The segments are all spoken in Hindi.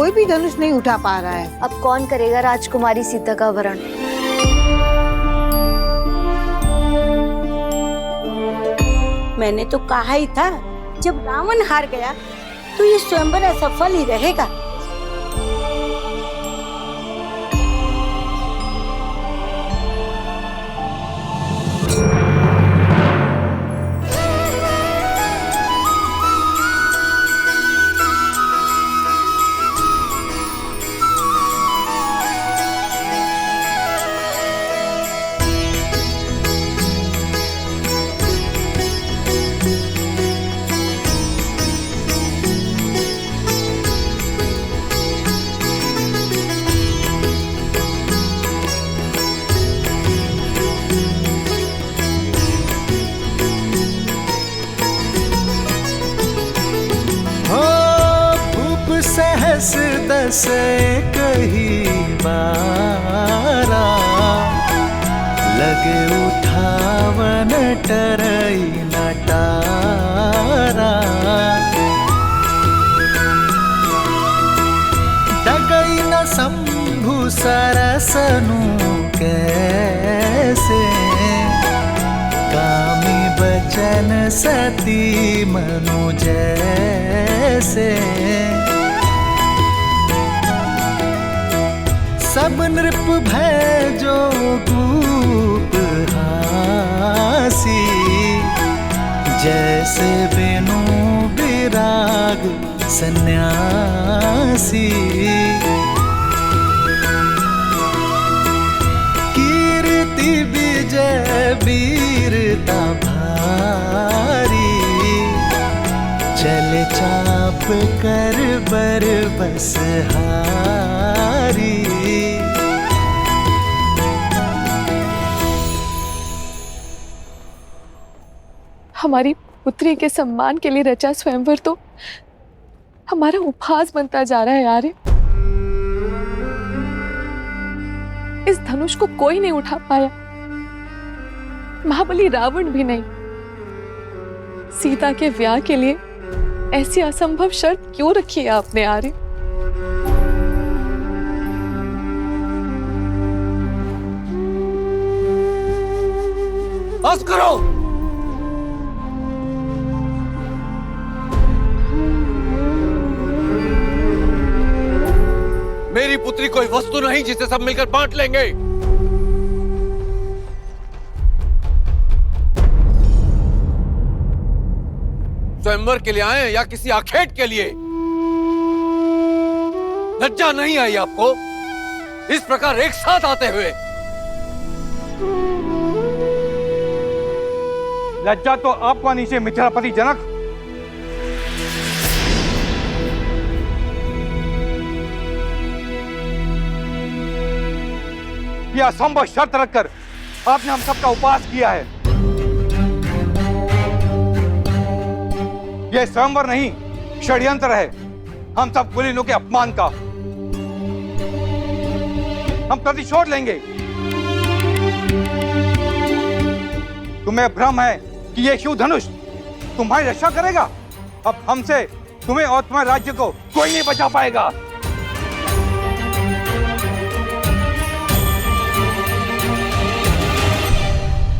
कोई भी धनुष नहीं उठा पा रहा है। अब कौन करेगा राजकुमारी सीता का वरण? मैंने तो कहा ही था, जब रावण हार गया तो ये स्वयंवर असफल ही रहेगा। सहस दस कही बारा, लगे उठावन टरई नटारा। डगई न शंभु सरसनु कैसे, कामी बचन सती मनु जैसे। सब नृप भय जो कूप हासी, जैसे बिनु विराग सन्यासी। कीर्ति विजय वीरता भारी, चल चाप कर बर बस हारी। हमारी पुत्री के सम्मान के लिए रचा स्वयंवर तो हमारा उपहास बनता जा रहा है यार। इस धनुष को कोई नहीं उठा पाया, महाबली रावण भी नहीं। सीता के ब्याह के लिए ऐसी असंभव शर्त क्यों रखी है आपने आर्य? बस करो। मेरी पुत्री कोई वस्तु नहीं जिसे सब मिलकर बांट लेंगे। स्वयंवर के लिए आए या किसी आखेट के लिए? लज्जा नहीं आई आपको इस प्रकार एक साथ आते हुए? लज्जा तो आपको आनी चाहिए मिथिलापति जनक। यह असंभव शर्त रखकर आपने हम सबका उपवास किया है। यह स्वयंवर नहीं, षड्यंत्र है हम सब कुलीनों के अपमान का। हम प्रतिशोध लेंगे। तुम्हें भ्रम है कि यह शिव धनुष तुम्हारी रक्षा करेगा। अब हमसे तुम्हें और तुम्हारे राज्य को कोई नहीं बचा पाएगा।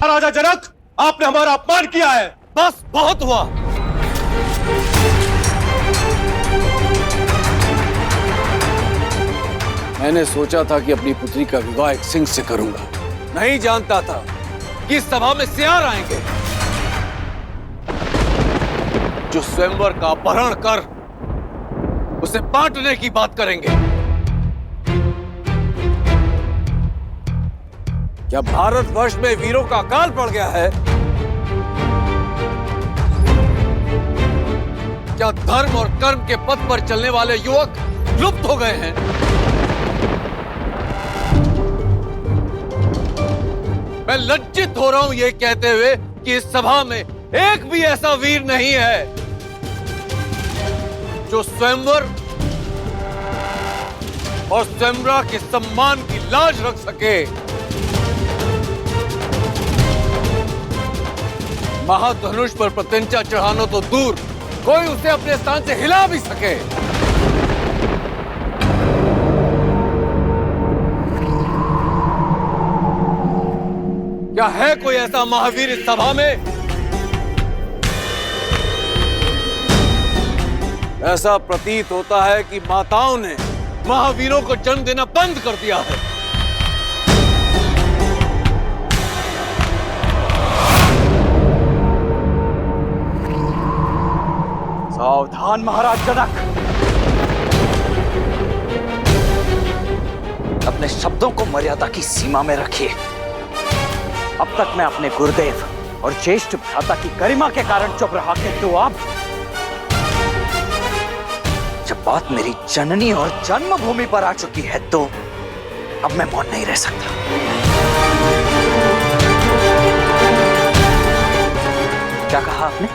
राजा जनक, आपने हमारा अपमान किया है। बस बहुत हुआ। मैंने सोचा था कि अपनी पुत्री का विवाह एक सिंह से करूंगा। नहीं जानता था कि इस सभा में सियार आएंगे जो स्वयंवर का अपहरण कर उसे बांटने की बात करेंगे। क्या भारतवर्ष में वीरों का अकाल पड़ गया है? क्या धर्म और कर्म के पथ पर चलने वाले युवक लुप्त हो गए हैं? मैं लज्जित हो रहा हूं यह कहते हुए कि इस सभा में एक भी ऐसा वीर नहीं है जो स्वयंवर और स्वयंवरा के सम्मान की लाज रख सके। महाधनुष पर प्रत्यंचा चढ़ाना तो दूर, कोई उसे अपने स्थान से हिला भी सके। क्या है कोई ऐसा महावीर इस सभा में? ऐसा प्रतीत होता है कि माताओं ने महावीरों को जन्म देना बंद कर दिया है। सावधान महाराज जनक, अपने शब्दों को मर्यादा की सीमा में रखिए। अब तक मैं अपने गुरुदेव और ज्येष्ठ भ्राता की गरिमा के कारण चुप रहा, किंतु अब जब बात मेरी जननी और जन्मभूमि पर आ चुकी है तो अब मैं मौन नहीं रह सकता। क्या कहा आपने?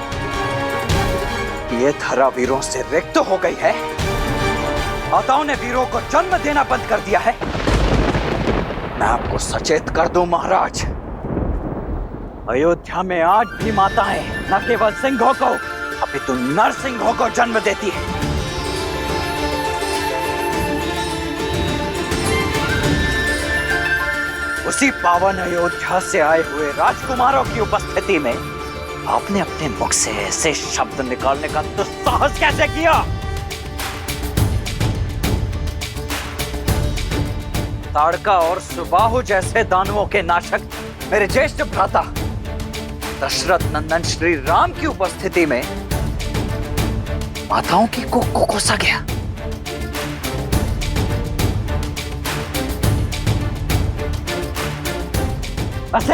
ये धरा वीरों से रिक्त हो गई है? माताओं ने वीरों को जन्म देना बंद कर दिया है? मैं आपको सचेत कर दूं महाराज, अयोध्या में आज भी माताएं न केवल सिंहों को अपितु नरसिंहों को जन्म देती है। उसी पावन अयोध्या से आए हुए राजकुमारों की उपस्थिति में आपने अपने मुख से ऐसे शब्द निकालने का दुस्साहस कैसे किया? ताड़का और सुबाहु जैसे दानवों के नाशक मेरे ज्येष्ठ भ्राता दशरथ नंदन श्री राम की उपस्थिति में माताओं की कोख को कोसा गया। बस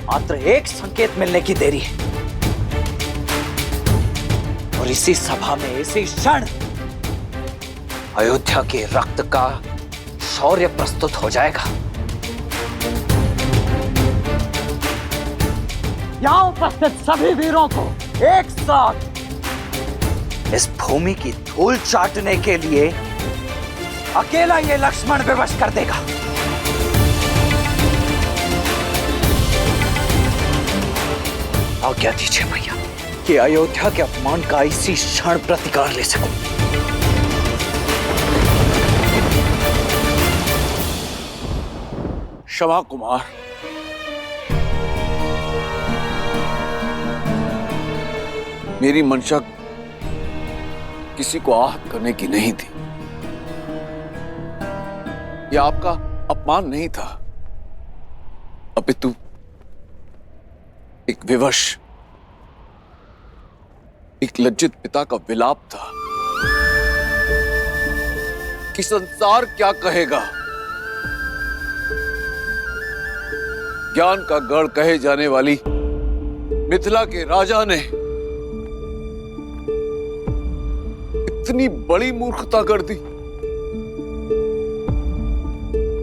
मात्र एक संकेत मिलने की देरी है और इसी सभा में इसी क्षण अयोध्या के रक्त का शौर्य प्रस्तुत हो जाएगा। यहां उपस्थित सभी वीरों को एक साथ इस भूमि की धूल चाटने के लिए अकेला ये लक्ष्मण विवश कर देगा। आज्ञा दीजिए भैया कि अयोध्या के अपमान का इसी क्षण प्रतिकार ले सकूं। क्षमा कुमार, मेरी मंशा किसी को आहत करने की नहीं थी। यह आपका अपमान नहीं था, अपितु एक विवश, एक लज्जित पिता का विलाप था कि संसार क्या कहेगा। ज्ञान का गढ़ कहे जाने वाली मिथिला के राजा ने इतनी बड़ी मूर्खता कर दी।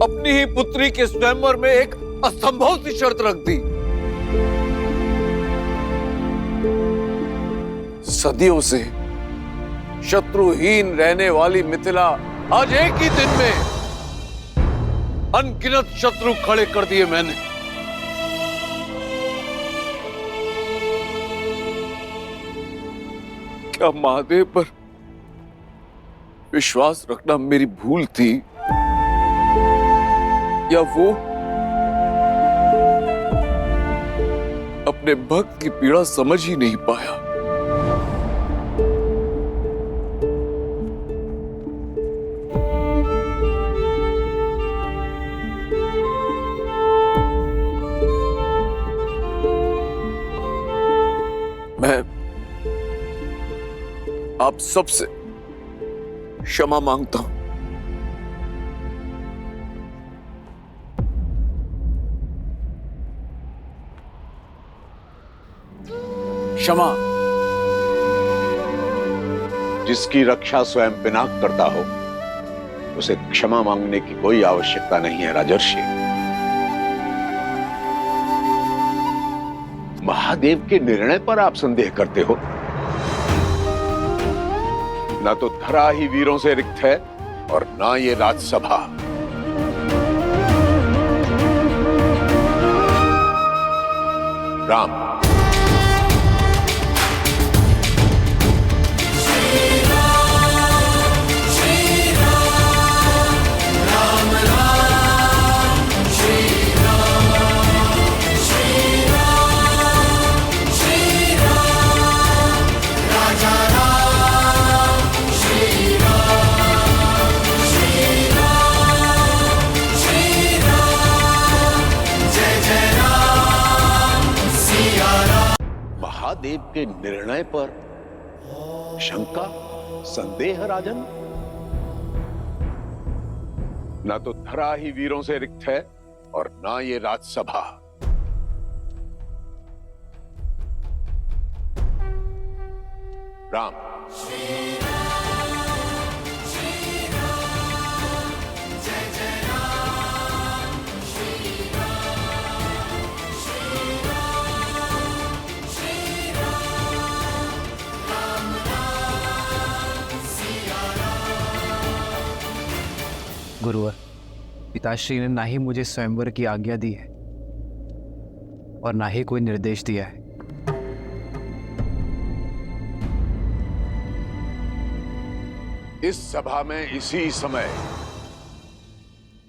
अपनी ही पुत्री के स्वयंवर में एक असंभव सी शर्त रख दी। सदियों से शत्रुहीन रहने वाली मिथिला आज एक ही दिन में अनगिनत शत्रु खड़े कर दिए मैंने। क्या महादेव पर विश्वास रखना मेरी भूल थी, या वो अपने भक्त की पीड़ा समझ ही नहीं पाया? मैं आप सबसे क्षमा मांगता हूं। क्षमा। जिसकी रक्षा स्वयं पिनाक करता हो उसे क्षमा मांगने की कोई आवश्यकता नहीं है राजर्षि। महादेव के निर्णय पर आप संदेह करते हो। ना तो धरा ही वीरों से रिक्त है और ना ये राजसभा। राम, श्री राम, राम राम, श्री राम। महादेव के निर्णय पर शंका, संदेह राजन? ना तो धरा ही वीरों से रिक्त है और ना ये राजसभा। राम, गुरुवर, पिताश्री ने ना ही मुझे स्वयंवर की आज्ञा दी है और ना ही कोई निर्देश दिया है। इस सभा में इसी समय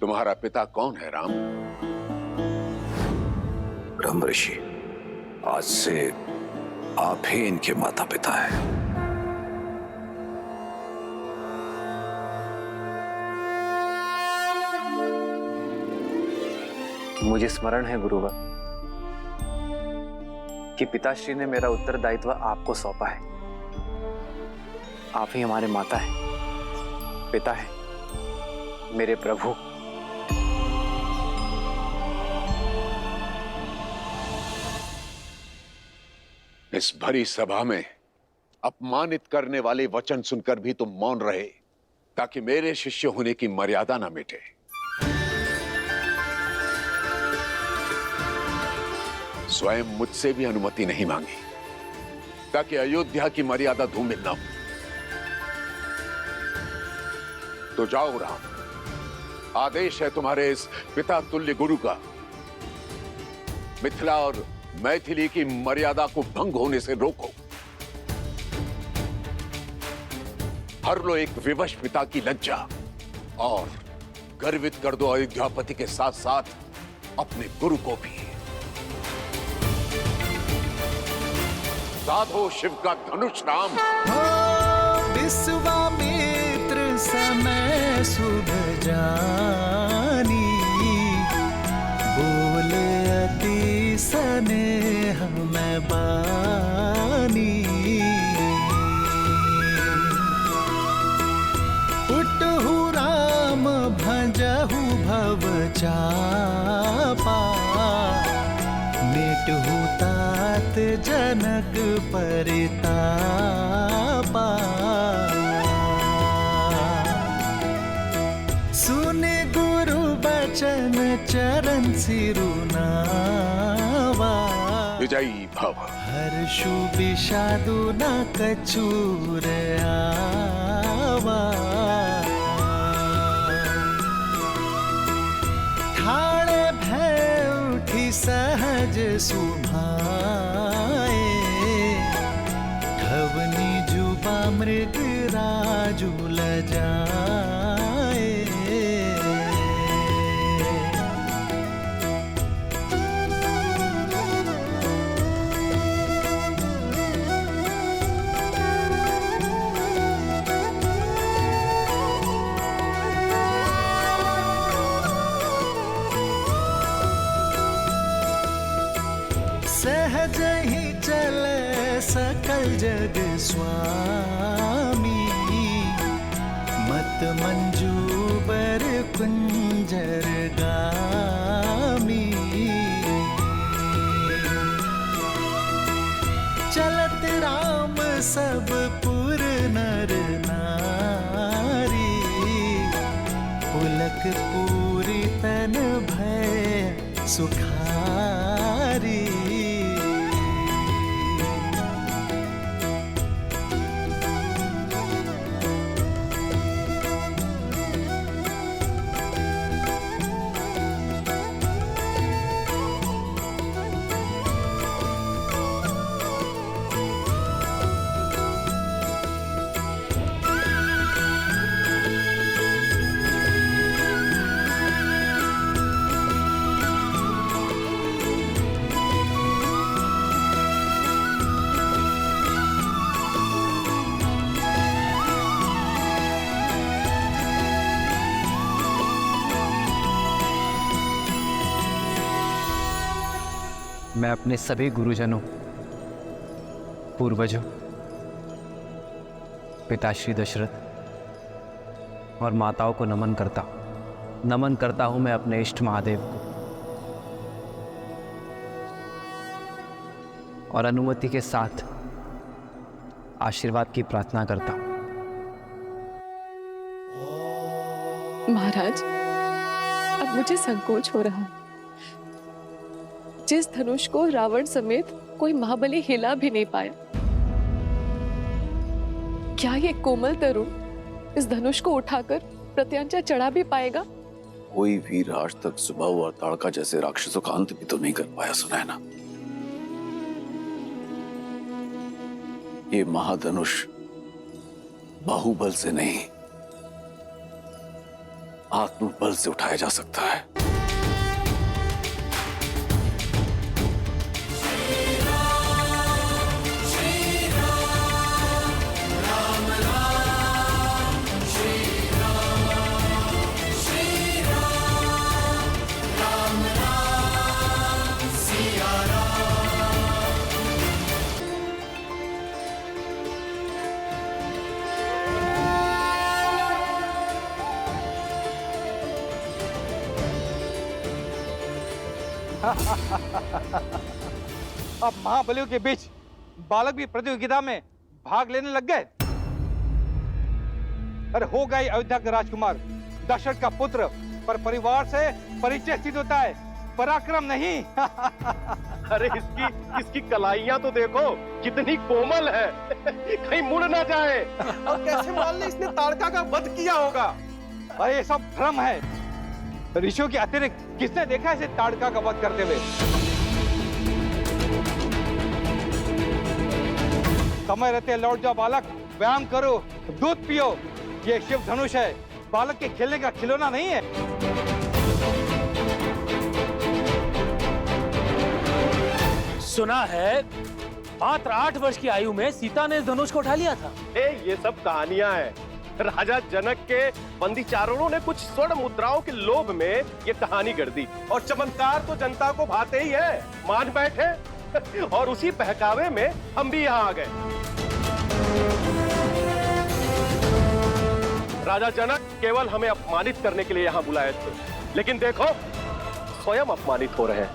तुम्हारा पिता कौन है राम? ब्रह्म ऋषि, आज से आप ही इनके माता पिता हैं। मुझे स्मरण है गुरुवर कि पिताश्री ने मेरा उत्तरदायित्व आपको सौंपा है। आप ही हमारे माता हैं, पिता है, मेरे प्रभु। इस भरी सभा में अपमानित करने वाले वचन सुनकर भी तुम मौन रहे ताकि मेरे शिष्य होने की मर्यादा ना मिटे। स्वयं मुझसे भी अनुमति नहीं मांगी ताकि अयोध्या की मर्यादा धूमिल ना हो। तो जाओ राम, आदेश है तुम्हारे इस पिता तुल्य गुरु का, मिथिला और मैथिली की मर्यादा को भंग होने से रोको। हर लो एक विवश पिता की लज्जा और गर्वित कर दो अयोध्यापति के साथ साथ अपने गुरु को भी। साधो शिव का धनुष राम। विश्वामित्र समय शुभ जानी, बोले अति स्नेह में बानी। उठहु राम भजहु भव चापा, मिटहु तात जनक परितापा। सुने गुरु बचन चरण सिरुनावा, विजयी भव। हर्षु विषादु न कछुर आवा। ठाड़े भय उठी सहज सुभाए, धवनी जुबा मृग राजु लजाए। सहज ही चले सकल जग स्वामी, मत मंजूबर कुंजर गामी। चलत राम सब पुर नर नारी, पुलक पूरी तन भय सुखारी। मैं अपने सभी गुरुजनों पूर्वजों, पिताश्री दशरथ और माताओं को नमन करता हूं मैं अपने इष्ट महादेव को, और अनुमति के साथ आशीर्वाद की प्रार्थना करता हूं। महाराज, अब मुझे संकोच हो रहा है। जिस धनुष को रावण समेत कोई महाबली हिला भी नहीं पाया, क्या ये कोमल तरुण इस धनुष को उठाकर प्रत्यांचा चढ़ा भी पाएगा? कोई वीर आज तक सुबह और ताड़का जैसे राक्षसों का अंत भी तो नहीं कर पाया, सुना है ना? ये महाधनुष बाहुबल से नहीं, आत्मबल से उठाया जा सकता है। अब महाबलियों के बीच बालक भी प्रतियोगिता में भाग लेने लग गए। अरे हो गई अयोध्या का राजकुमार, दशरथ का पुत्र, पर परिवार से परिचय सिद्ध होता है, पराक्रम नहीं। अरे इसकी कलाइयां तो देखो कितनी कोमल है, कहीं मुड़ ना जाए। और कैसे मान ली इसने ताड़का का वध किया होगा? अरे ये सब भ्रम है। ऋषियों के अतिरिक्त किसने देखा इसे ताड़का का वध करते हुए? समय रहते लौट जाओ बालक, व्यायाम करो, दूध पियो। ये शिव धनुष है, बालक के खेलने का खिलौना नहीं है। सुना है मात्र 8 वर्ष की आयु में सीता ने इस धनुष को उठा लिया था। ये सब कहानियां हैं। राजा जनक के बंदी चारणों ने कुछ स्वर्ण मुद्राओं के लोभ में ये कहानी गढ़ दी, और चमत्कार तो जनता को भाते ही है, मान बैठे। और उसी बहकावे में हम भी यहाँ आ गए। राजा जनक केवल हमें अपमानित करने के लिए यहाँ बुलाए थे, लेकिन देखो स्वयं अपमानित हो रहे हैं।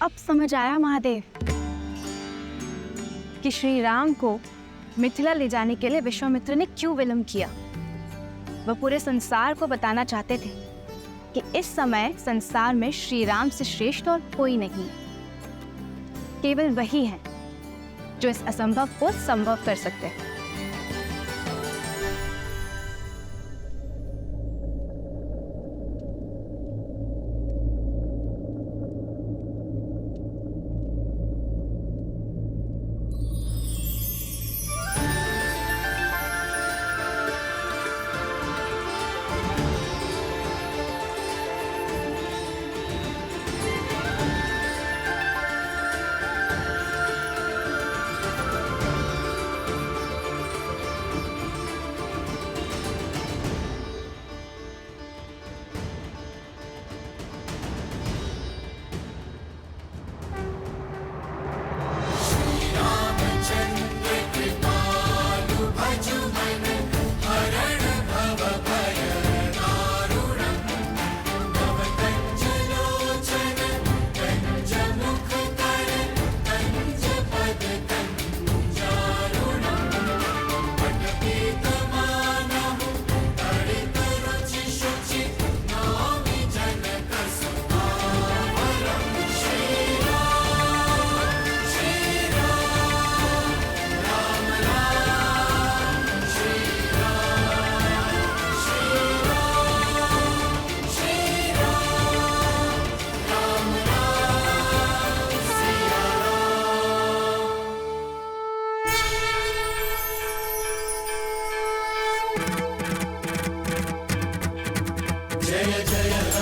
अब समझ आया महादेव कि श्री राम को मिथिला ले जाने के लिए विश्वामित्र ने क्यों विलंब किया। वह पूरे संसार को बताना चाहते थे कि इस समय संसार में श्री राम से श्रेष्ठ और कोई नहीं, केवल वही है जो इस असंभव को संभव कर सकते हैं।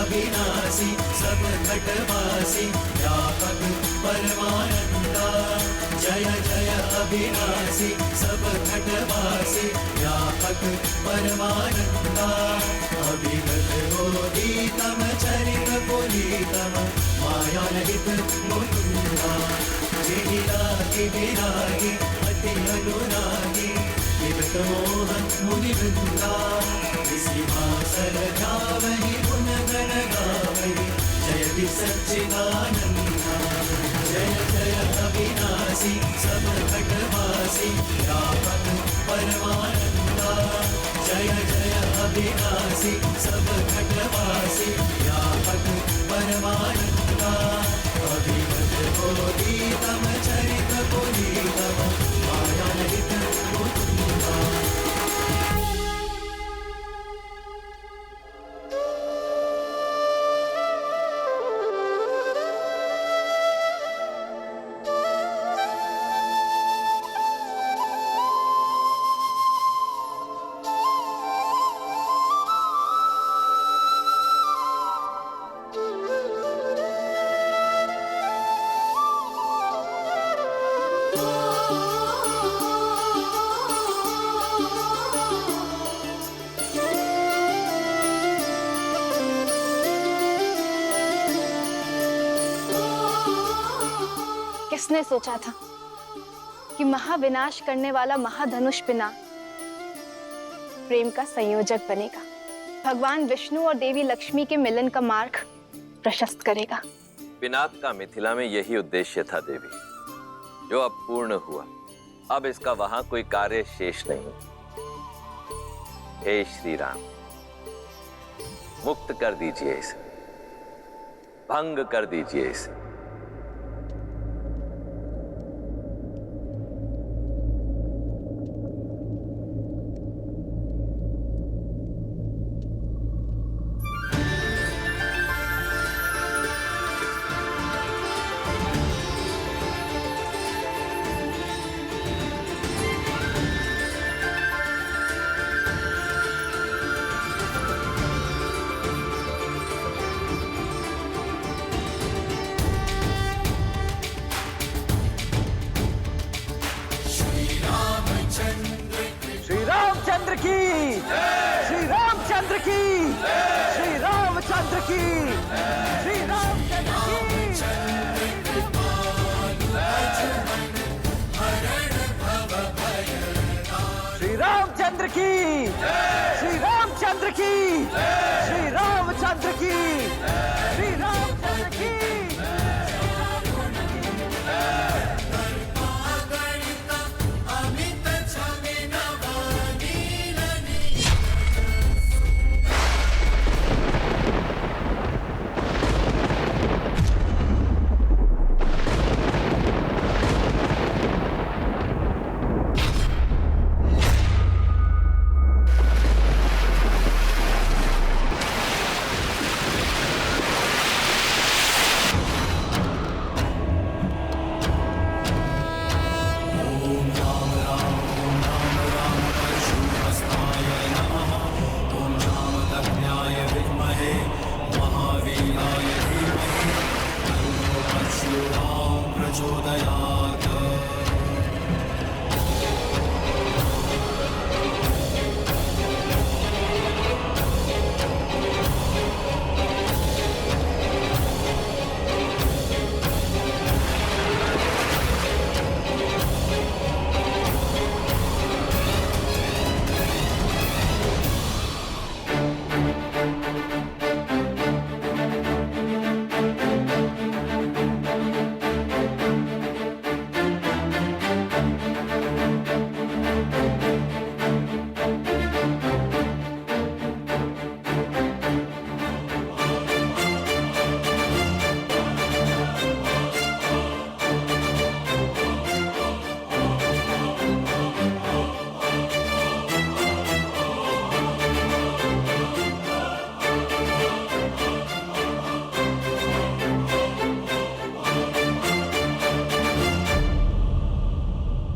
अविनाशी सब घटवासी व्यापक परमानंदा। जय जय अविनाशी सब घटवासी व्यापक व्यापक परमानंदा अभिगतोदीतम चरित पुनीतम मायारहित मुकुंदा जिहिरागी विरागी अति अनुरागी विगत मोह मुनिवृंदा सिंहासन ध्यावहि गुण गण गावहि जयति सच्चिदानंदा जय जय अविनाशी सब घटवासी व्यापक परमानंदा जय जय अविनाशी सब घटवासी व्यापक परमानंदा अभिगत बोधीतम चरित पुनीतम मायारहित मुकुंदा। किसने सोचा था कि महाविनाश करने वाला महाधनुष पिना प्रेम का संयोजक बनेगा, भगवान विष्णु और देवी लक्ष्मी के मिलन का मार्ग प्रशस्त करेगा। पिनाक का मिथिला में यही उद्देश्य था देवी, जो अब पूर्ण हुआ। अब इसका वहां कोई कार्य शेष नहीं। हे श्री राम, मुक्त कर दीजिए इसे, भंग कर दीजिए इसे। रामचंद्र की, श्री रामचंद्र की, श्री रामचंद्र की, श्री रामचंद्र की। श्री रामचंद्र की, श्री रामचंद्र की, श्री रामचंद्र की, श्री रामचंद्र की।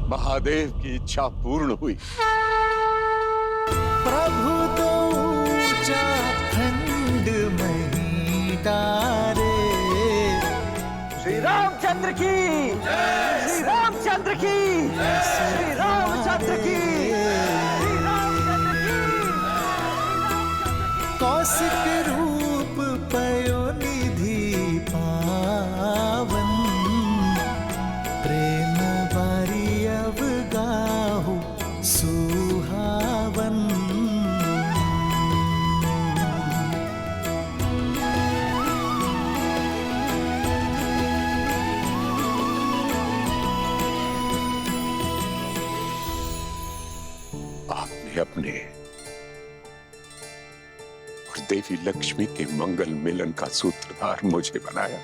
महादेव की इच्छा पूर्ण हुई। प्रभु तो ऊंचा खंड मही तारे। श्री रामचंद्र की, श्री रामचंद्र की, श्री रामचंद्र की, श्री रामचंद्र नासिक रूप पयोनिधि पावन, प्रेम बारी अवगाहु सुहावन। आपने अपने और देवी लक्ष्मी के मंगल मिलन का सूत्रधार मुझे बनाया।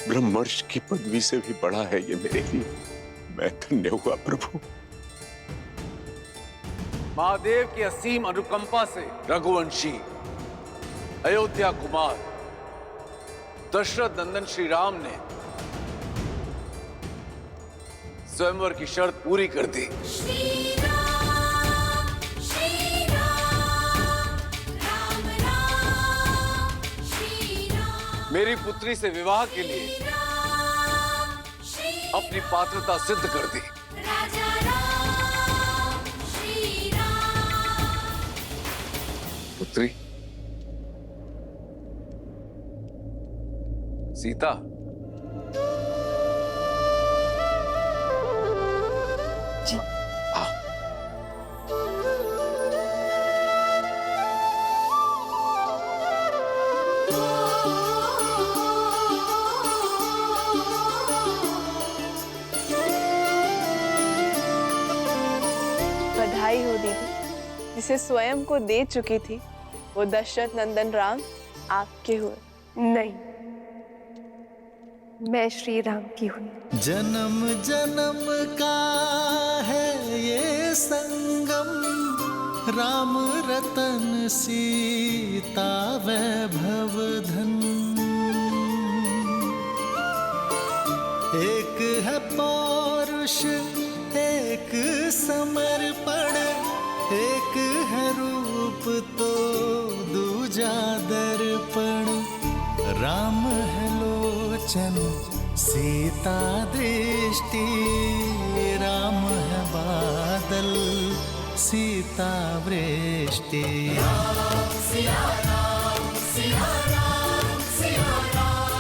ब्रह्मर्षि की पदवी से भी बड़ा है ये मेरे लिए। मैं धन्य हुआ प्रभु। महादेव की असीम अनुकंपा से रघुवंशी अयोध्या कुमार दशरथ नंदन श्री राम ने स्वयंवर की शर्त पूरी कर दी। मेरी पुत्री से विवाह के लिए अपनी पात्रता सिद्ध कर दी। पुत्री सीता, जी बधाई हो दीदी, जिसे स्वयं को दे चुकी थी वो दशरथ नंदन राम आपके हुए। नहीं, मैं श्री राम की हूँ। जन्म जन्म का है ये संगम, राम रतन सीता वैभव धन। एक है पौरुष एक समर्पण, एक है रूप तो दूजा दर्पण। राम है लोचन सीता दृष्टि, राम है बादल सीता वृष्टि। राम सिया राम सिया राम सिया राम,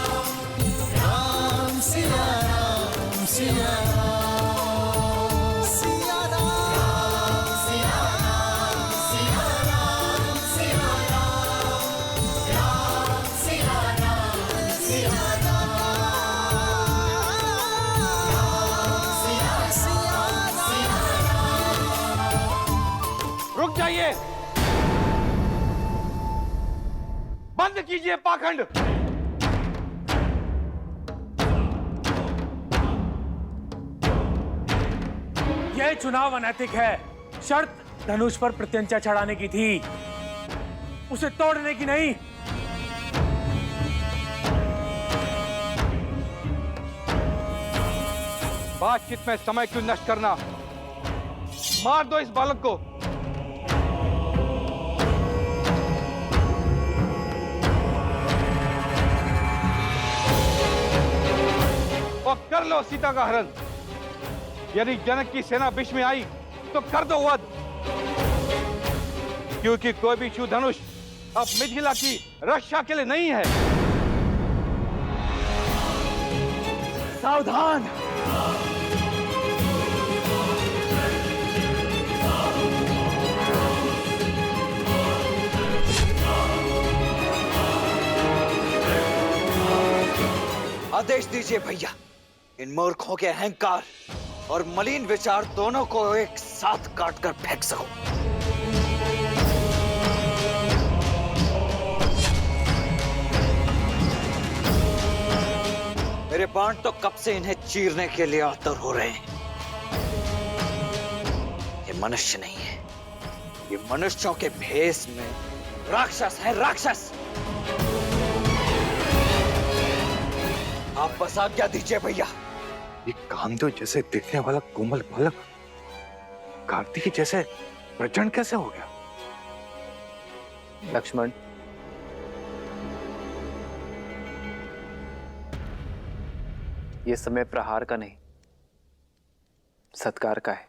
राम सिया राम सिया राम। रुक जाइए, बंद कीजिए पाखंड। यह चुनाव अनैतिक है। शर्त धनुष पर प्रत्यंचा चढ़ाने की थी, उसे तोड़ने की नहीं। बातचीत में समय क्यों नष्ट करना? मार दो इस बालक को। और कर लो सीता का हरण। यदि जनक की सेना बीच में आई तो कर दो वध, क्योंकि कोई भी शिव धनुष अब मिथिला की रक्षा के लिए नहीं है। सावधान! आदेश दीजिए भैया, इन मूर्खों के अहंकार और मलिन विचार दोनों को एक साथ काट कर फेंक सको। मेरे बाण तो कब से इन्हें चीरने के लिए आतुर हो रहे हैं। ये मनुष्य नहीं है, ये मनुष्यों के भेष में राक्षस है, राक्षस। आप बस आज्ञा दीजिए भैया। ये कामदेव जैसे दिखने वाला कोमल बालक कार्तिकी जैसे प्रचंड कैसे हो गया? लक्ष्मण, ये समय प्रहार का नहीं, सत्कार का है।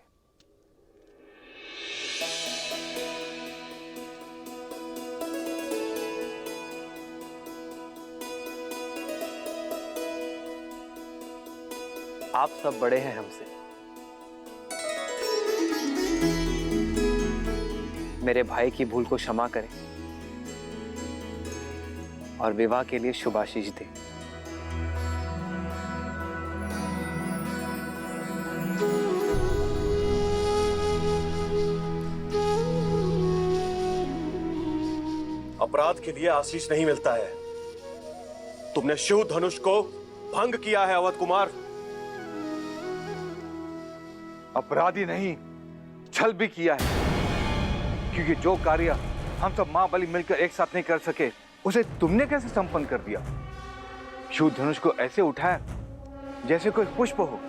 आप सब बड़े हैं हमसे। मेरे भाई की भूल को क्षमा करें और विवाह के लिए शुभ आशीष दें। अपराध के लिए आशीष नहीं मिलता है। तुमने शिव धनुष को भंग किया है अवध कुमार। अपराधी नहीं, छल भी किया है, क्योंकि जो कार्य हम सब मां बलि मिलकर एक साथ नहीं कर सके उसे तुमने कैसे संपन्न कर दिया। शिव धनुष को ऐसे उठाया जैसे कोई पुष्प हो।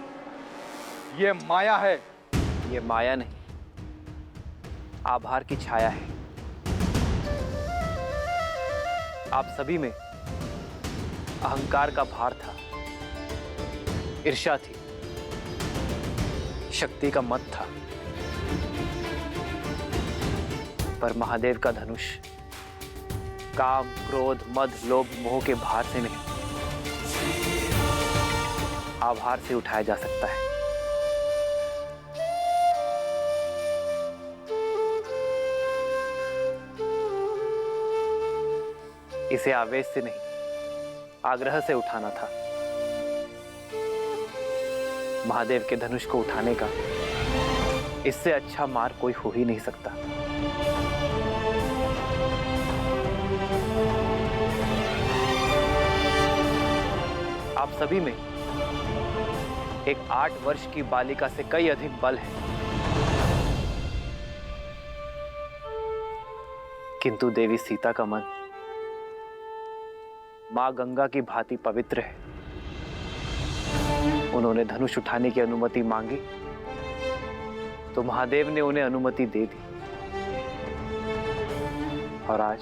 यह माया है। ये माया नहीं, आभार की छाया है। आप सभी में अहंकार का भार था, ईर्ष्या थी, शक्ति का मत था, पर महादेव का धनुष काम, क्रोध, मद, लोभ, मोह के भार से नहीं, आभार से उठाया जा सकता है। इसे आवेश से नहीं, आग्रह से उठाना था। महादेव के धनुष को उठाने का इससे अच्छा मार्ग कोई हो ही नहीं सकता। आप सभी में एक 8 वर्ष की बालिका से कई अधिक बल है, किंतु देवी सीता का मन मां गंगा की भांति पवित्र है। उन्होंने धनुष उठाने की अनुमति मांगी तो महादेव ने उन्हें अनुमति दे दी, और आज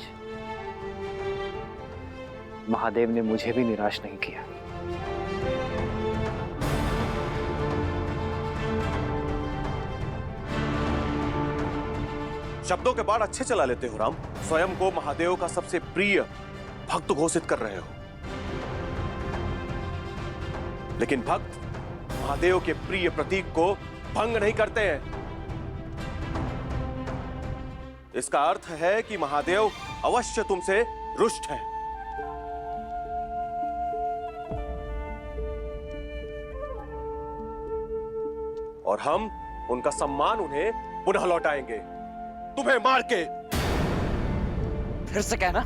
महादेव ने मुझे भी निराश नहीं किया। शब्दों के बाढ़ अच्छे चला लेते हो राम। स्वयं को महादेव का सबसे प्रिय भक्त घोषित कर रहे हो, लेकिन भक्त महादेव के प्रिय प्रतीक को भंग नहीं करते हैं। इसका अर्थ है कि महादेव अवश्य तुमसे रुष्ट हैं। और हम उनका सम्मान उन्हें पुनः लौटाएंगे, तुम्हें मार के। फिर से कहना,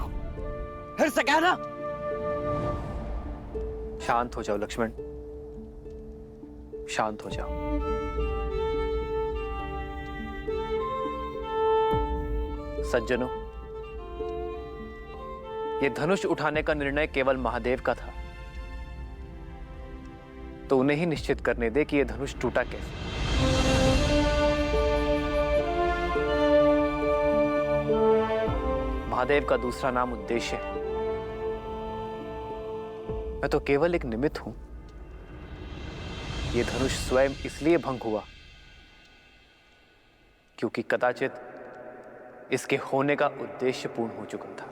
फिर से कहना। शांत हो जाओ लक्ष्मण, शांत हो जाओ। सज्जनों, ये धनुष उठाने का निर्णय केवल महादेव का था, तो उन्हें ही निश्चित करने दे कि यह धनुष टूटा कैसे। महादेव का दूसरा नाम उद्देश्य है। मैं तो केवल एक निमित्त हूं। यह धनुष स्वयं इसलिए भंग हुआ क्योंकि कदाचित इसके होने का उद्देश्य पूर्ण हो चुका था।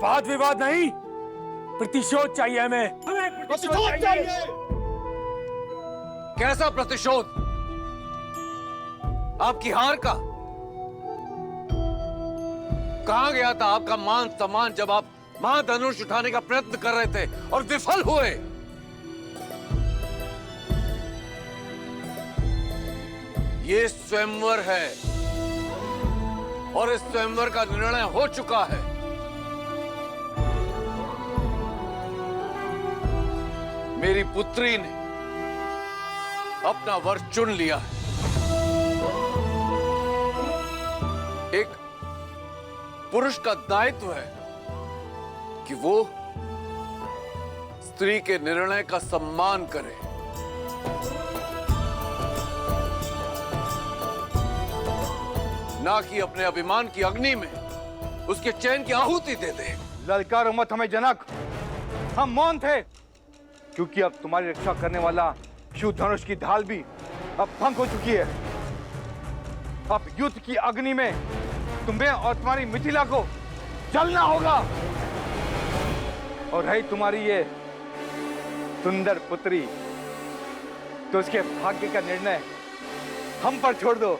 वाद विवाद नहीं, प्रतिशोध चाहिए हमें। प्रतिशोध चाहिए। कैसा प्रतिशोध? आपकी हार का? कहां गया था आपका मान सम्मान जब आप महाधनुष उठाने का प्रयत्न कर रहे थे और विफल हुए? ये स्वयंवर है और इस स्वयंवर का निर्णय हो चुका है। मेरी पुत्री ने अपना वर चुन लिया है। एक पुरुष का दायित्व है कि वो स्त्री के निर्णय का सम्मान करे। ना कि अपने अभिमान की अग्नि में उसके चैन की आहुति दे दे। ललकारो मत हमें जनक, हम मौन थे, क्योंकि अब तुम्हारी रक्षा करने वाला शिव धनुष की ढाल भी अब भंग हो चुकी है। अब युद्ध की अग्नि में तुम्हें और तुम्हारी मिथिला को चलना होगा। और रही तुम्हारी ये सुंदर पुत्री, तो उसके भाग्य का निर्णय हम पर छोड़ दो।